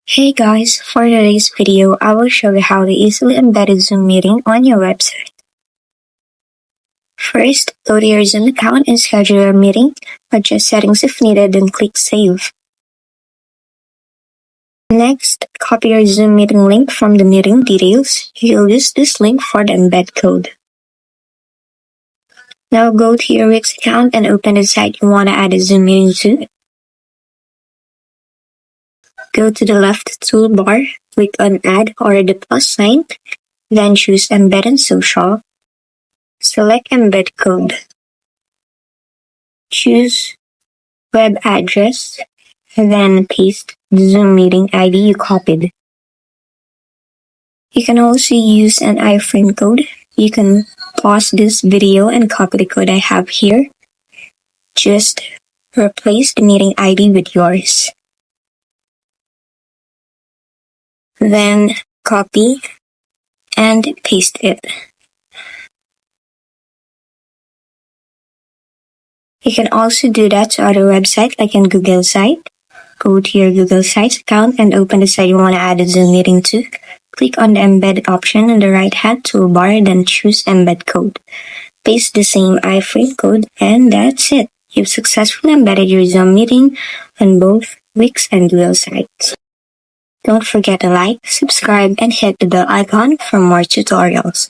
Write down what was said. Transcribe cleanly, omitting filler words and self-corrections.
Hey guys, for today's video, I will show you how to easily embed a Zoom meeting on your website. First, go to your Zoom account and schedule your meeting, adjust settings if needed, then click Save. Next, copy your Zoom meeting link from the meeting details. You'll use this link for the embed code. Now go to your Wix account and open the site you want to add a Zoom meeting to. Go to the left toolbar, click on Add or the plus sign, then choose Embed and Social. Select Embed Code. Choose Web Address, and then paste the Zoom meeting ID you copied. You can also use an iframe code. You can pause this video and copy the code I have here. Just replace the meeting ID with yours. Then copy and paste it. You can also do that to other websites like in Google site. Go to your Google Sites account and open the site you want to add a Zoom meeting to. Click on the Embed option in the right-hand toolbar, then choose Embed Code. Paste the same iframe code, and that's it. You've successfully embedded your Zoom meeting on both Wix and Google sites. Don't forget to like, subscribe, and hit the bell icon for more tutorials.